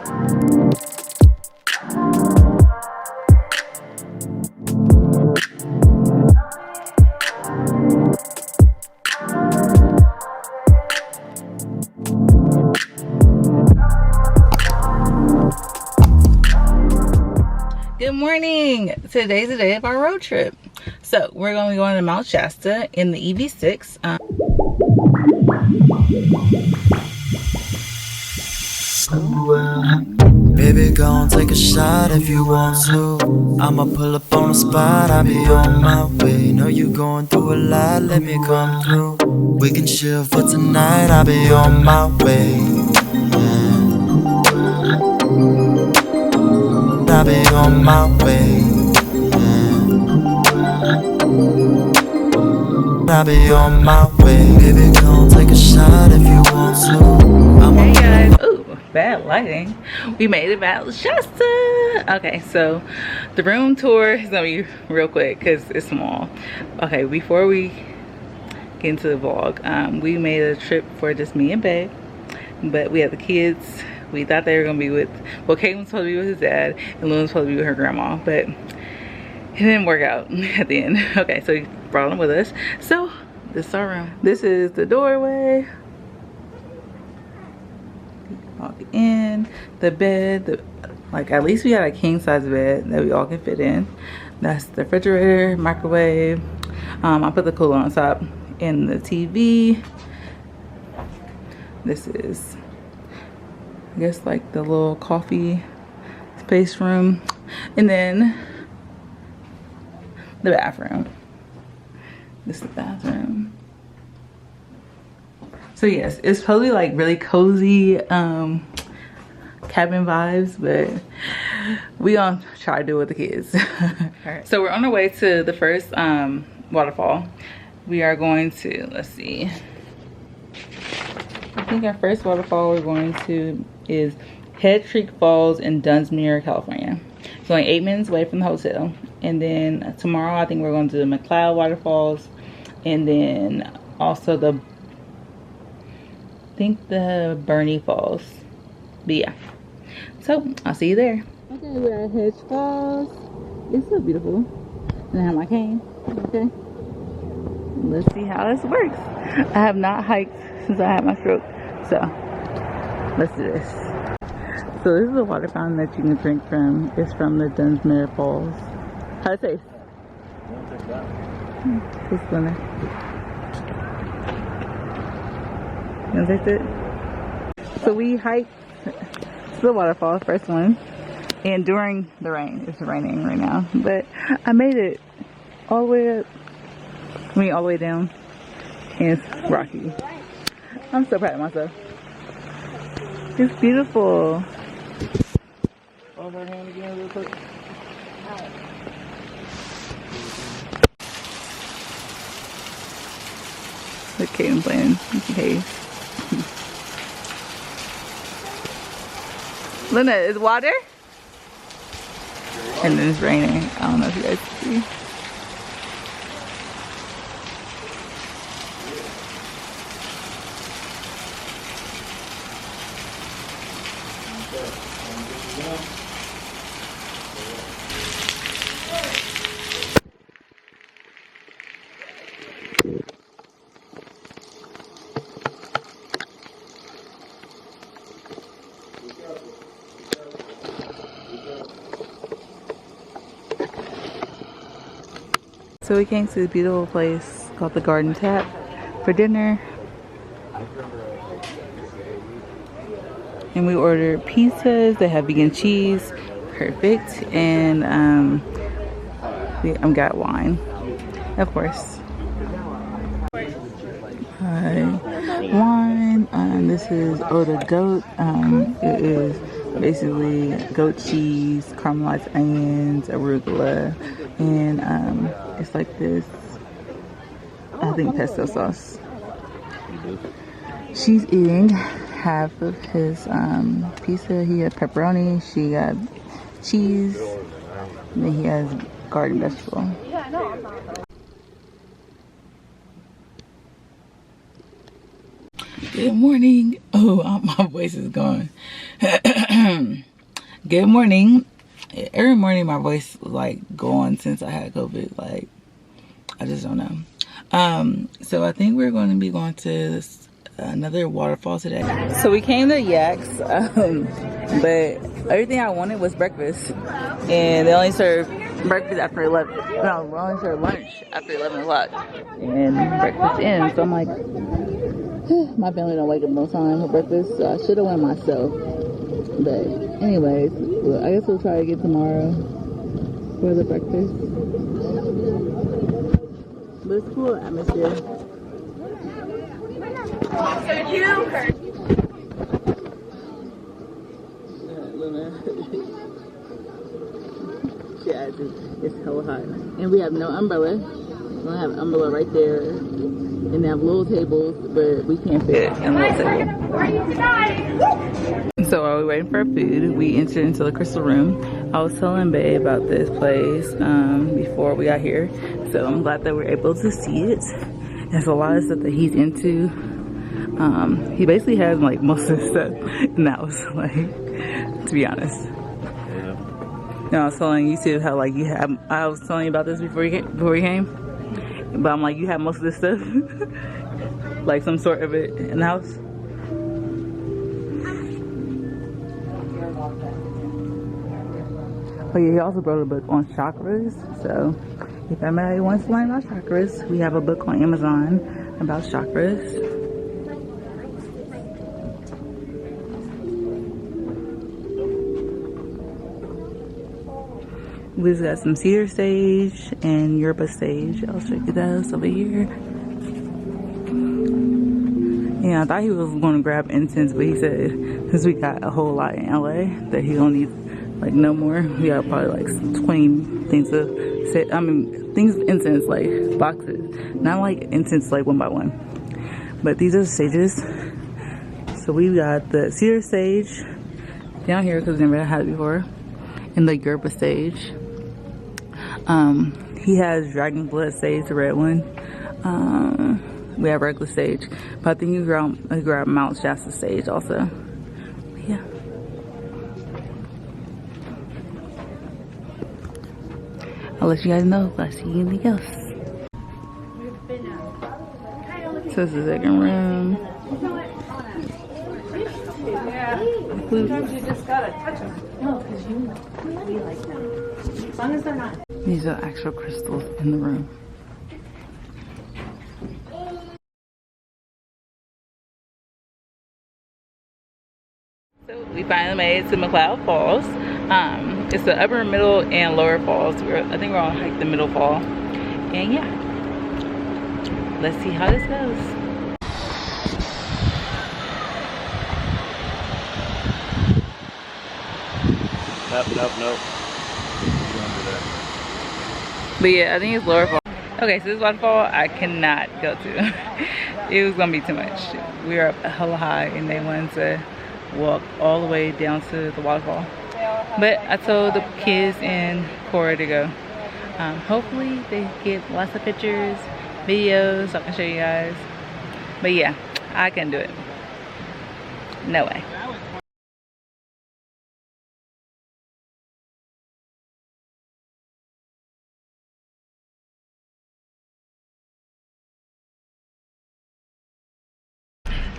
Good morning. Today's the day of our road trip. So we're going to be going to Mount Shasta in the EV6. Baby, gon' take a shot if you want to. I'ma pull up on the spot, I'll be on my way. Know you going through a lot, let me come through. We can chill for tonight, I'll be on my way. I'll be on my way. I'll be on my way. Baby, gon' take a shot if you want to. Hey guys. Ooh, bad lighting. We made it back to Shasta. Okay, so the room tour is gonna be real quick because it's small. Okay, before we get into the vlog, we made a trip for just me and Babe, but we had the kids. We thought they were gonna be with, well, Kate was supposed to be with his dad and Luna was supposed to be with her grandma, but it didn't work out at the end. Okay, so we brought them with us. So this is our room. This is the doorway. Walk in. The bed, like at least we got a king size bed that we all can fit in. That's the refrigerator, microwave. I put the cooler on top, and the TV. This is, I guess, like the little coffee space room, and then the bathroom. This is the bathroom. So yes, it's probably like really cozy cabin vibes, but we gonna try to do it with the kids. Alright, so we're on our way to the first waterfall. We are going to, let's see, I think our first waterfall we're going to is Head Creek Falls in Dunsmere, California. It's only 8 minutes away from the hotel. And then tomorrow I think we're going to the Mcleod Waterfalls, and then also the Bernie Falls. But yeah, so I'll see you there. Okay, we're at Hedge Falls. It's so beautiful. And I have my cane. Okay, let's see how this works. I have not hiked since I had my stroke, so let's do this. So this is a water fountain that you can drink from. It's from the Dunsmere Falls. How's it taste? It's gonna. You wanna taste it? So we hiked to the waterfall, first one, and during the rain. It's raining right now, but I made it all the way up. I mean, all the way down, and it's rocky. I'm so proud of myself. It's beautiful. Hold her hand again real quick. Look, Kaden playing okay. Luna, is water? And then it's raining. I don't know if you guys can see. So we came to this beautiful place called the Garden Tap for dinner. And we ordered pizzas. They have vegan cheese. Perfect. And we got wine, of course. Wine. This is Eau de Goat. It is basically goat cheese, caramelized onions, arugula, and it's like this, I think, pesto sauce. She's eating half of his pizza. He had pepperoni, she got cheese, and then he has garden vegetable. Good morning. Oh, my voice is gone. Good morning. Every morning my voice was like gone since I had COVID. Like, I just don't know. So I think we're going to be going to this, another waterfall today. So we came to Yaks, but everything I wanted was breakfast, and they only serve breakfast after 11. No, we only serve lunch after 11 o'clock, and breakfast ends. So I'm like, my family don't wake up no time for breakfast, so I should have went myself. But anyways, well, I guess we'll try again tomorrow for the breakfast. But it's cool atmosphere. Yeah, it's hella hot. And we have no umbrella. We don't have an umbrella right there. And they have little tables, but we can't fit in a little table. So while we're waiting for our food, we entered into the crystal room. I was telling Bae about this place before we got here. So I'm glad that we're able to see it. There's a lot of stuff that he's into. He basically has like most of the stuff in the house, like, to be honest. You know, I was telling you too how like you have, I was telling you about this before you came. But I'm like, you have most of this stuff, like some sort of it in the house. But yeah, he also wrote a book on chakras. So if anybody wants to learn about chakras, we have a book on Amazon about chakras. We just got some cedar sage and yerba sage. I'll show you those over here. Yeah, I thought he was going to grab incense, but he said since we got a whole lot in LA that he don't need like no more. We got probably like 20 things to say. I mean, things incense like boxes, not like incense like one by one. But these are the sages. So we got the cedar sage down here because we never had it before, and the yerba sage. He has dragon blood sage, the red one. We have regular sage, but I think he grabbed Mount Shasta sage also. Yeah. I'll let you guys know if I see anything else. So this is the second room. Sometimes you just gotta touch them. No, because you like them. As long as they're not. These are actual crystals in the room. So we finally made it to Mcleod Falls. It's the upper, middle, and lower falls. I think we're on like the middle fall. And yeah, let's see how this goes. Nope. But yeah, I think it's lower fall. Okay, so this waterfall I cannot go to. It was gonna be too much. We were up hella high and they wanted to walk all the way down to the waterfall. But I told the kids and Cora to go. Hopefully they get lots of pictures, videos, so I can show you guys. But yeah, I can do it. No way.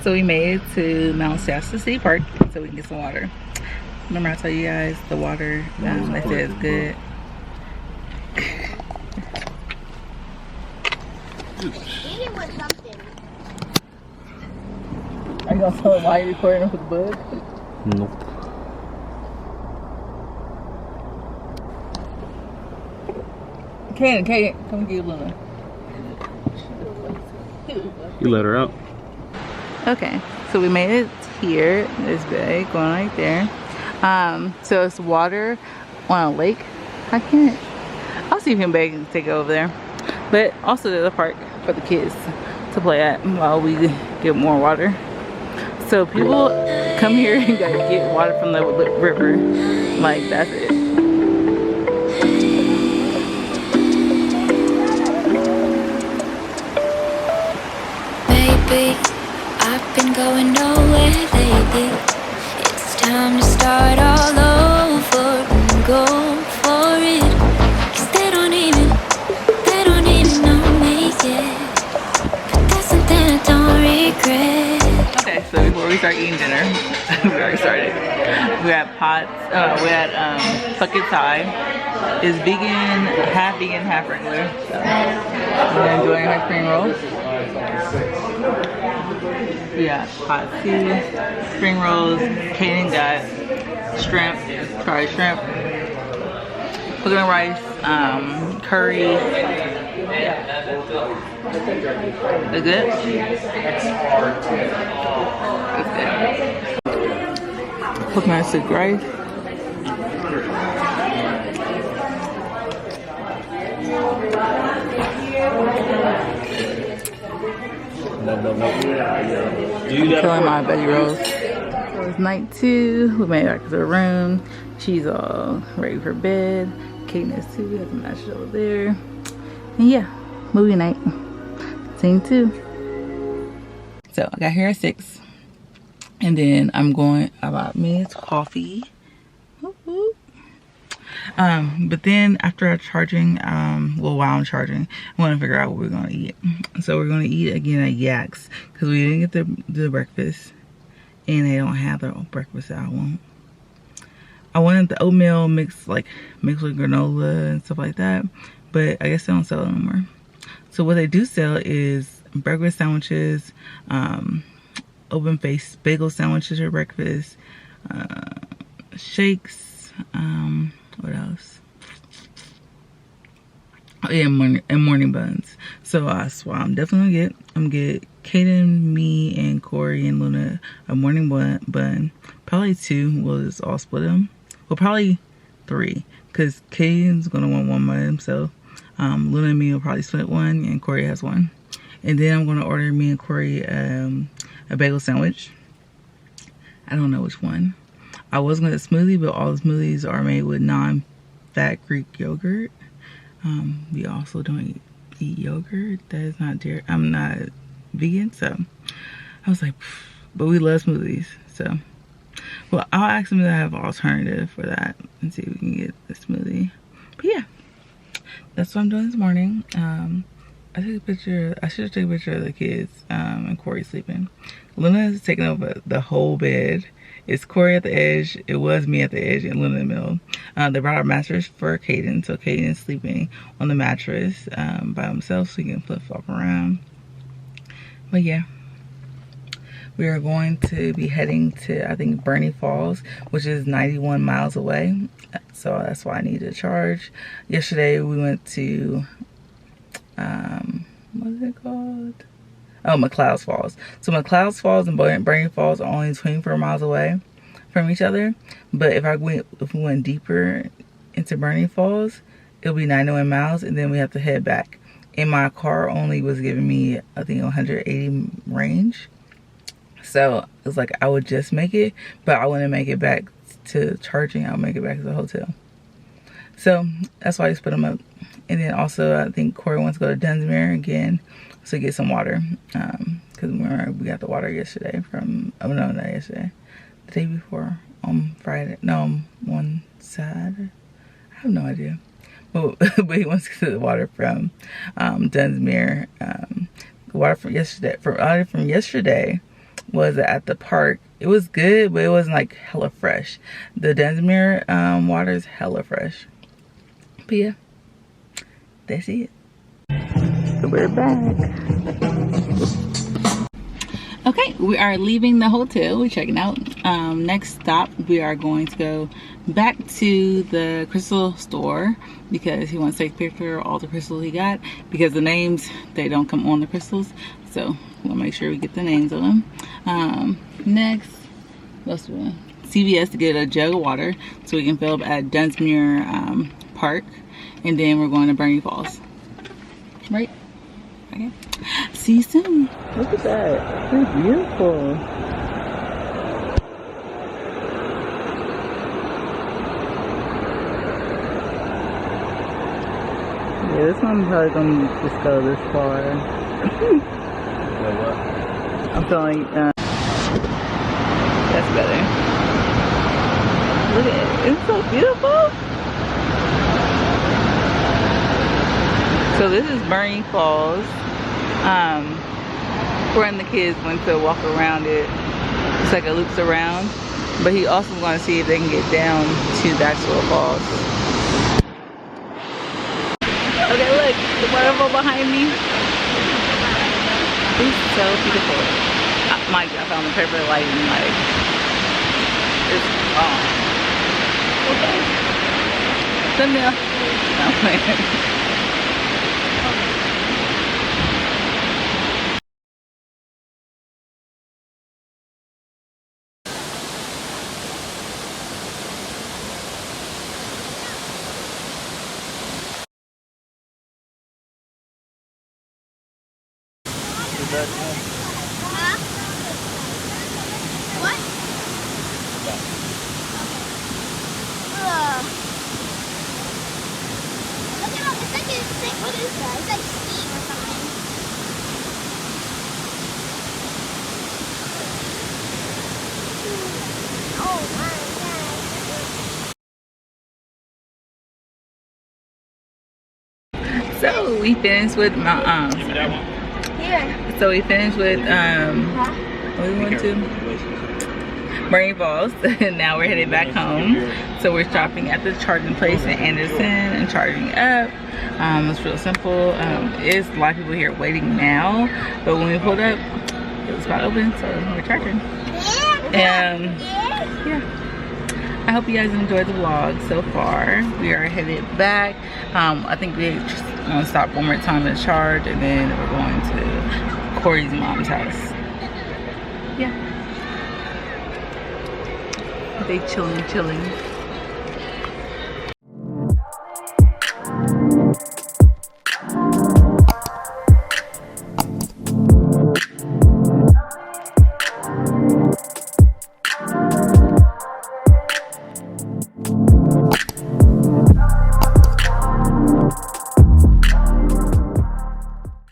So we made it to Mount Shasta City Park so we can get some water. Remember I told you guys the water, they said it's good. Are you gonna tell them why you're recording with the book? Nope. Kaden, come get Luna. You let her out. Okay, so we made it here. This bay going right there. So it's water on a lake. I'll see if him beg and take it over there. But also there's a park for the kids to play at while we get more water. So people come here and get water from the river. Like, that's it. Maybe I've been going nowhere lately. It's time to start all over and go for it. 'Cause they don't even know me yet. But that's something I don't regret. Okay, so before we start eating dinner, we already started. We had Bucket Thai. It's vegan, half regular. So we're enjoying our spring rolls. We got hot tea, spring rolls. Kaden got shrimp, fried shrimp, coconut rice, curry. Is it? It's good. Coconut soup rice. Killing my veggie rolls. So it's night 2. We made it back to the room. She's all ready for bed. Kaden is too. We have the mattress over there. And yeah, movie night. Scene 2. So I got here at 6. And then I'm going about minutes coffee. Whoop, whoop. But then after charging, well, while I'm charging, I want to figure out what we're going to eat. So we're going to eat again at Yak's because we didn't get the breakfast, and they don't have the breakfast that I want. I wanted the oatmeal mixed with granola and stuff like that, but I guess they don't sell it anymore. So what they do sell is breakfast sandwiches, open-faced bagel sandwiches for breakfast, shakes, what else? Oh yeah, morning buns. So that's what I'm definitely gonna get. I'm gonna get Kaden, me, and Corey and Luna a morning bun. Probably 2. We'll just all split them. Well, probably 3, because Kaden's gonna want one by himself. Luna and me will probably split one, and Corey has one. And then I'm gonna order me and Corey a bagel sandwich. I don't know which one. I was gonna get a smoothie, but all the smoothies are made with non-fat Greek yogurt. We also don't eat yogurt. That is not dairy. I'm not vegan, so I was like, but we love smoothies. So, well, I'll ask them to have an alternative for that and see if we can get a smoothie. But yeah, that's what I'm doing this morning. I took a picture. I should have taken a picture of the kids and Corey sleeping. Luna is taking over the whole bed. It's Corey at the edge. It was me at the edge and Luna in the middle. They brought our mattress for Kaden, so Kaden is sleeping on the mattress by himself, so he can flip-flop around. But yeah, we are going to be heading to, I think, Bernie Falls, which is 91 miles away. So that's why I need to charge. Yesterday we went to, what is it called? Oh, Mcleod Falls. So Mcleod Falls and Bernie Falls are only 24 miles away from each other. But if we went deeper into Bernie Falls, it'll be 91 miles, and then we have to head back. And my car only was giving me, I think, 180 range. So it was like I would just make it, but I wouldn't make it back to charging. I'll make it back to the hotel. So that's why I just put them up. And then also, I think Corey wants to go to Dunsmere again to get some water, because we got the water yesterday from, oh no, not yesterday, the day before, on Friday, no, on Saturday, I have no idea, but he wants to get the water from Dunsmere. The water from yesterday was at the park. It was good, but it wasn't like hella fresh. The Dunsmere water is hella fresh. But yeah, that's it. So we're back. Okay, we are leaving the hotel. We're checking out. Next stop, we are going to go back to the crystal store because he wants to take a picture of all the crystals he got, because the names, they don't come on the crystals. So we'll make sure we get the names of them. Next, what's we CVS to get a jug of water so we can fill up at Dunsmere Park, and then we're going to Bernie Falls. Right? Okay. See you soon. Look at that. That's beautiful. Yeah, this one's probably gonna just go this far. I'm feeling better. Look at it. It's so beautiful. So this is Mcleod Falls. Before the kids went to walk around it. It's like it loops around. But he also is going to see if they can get down to the actual falls. Okay, look, the waterfall behind me. It's so beautiful. Mike, I found the perfect lighting. Like, it's okay. Thumbnail. No, I'm playing. What? Look at all, it's like, what is that? It's like steam or something. Oh my So we finished with Mount So we finished with what we went to? Mcleod Falls. And now we're headed back home. So we're stopping at the charging place in Anderson and charging up. It's real simple. There's a lot of people here waiting now, but when we pulled up, it was about open, so we're charging. And yeah. I hope you guys enjoyed the vlog so far. We are headed back. I think we're just gonna stop one more time to charge, and then we're going to Corey's mom's house. Yeah. They chilling.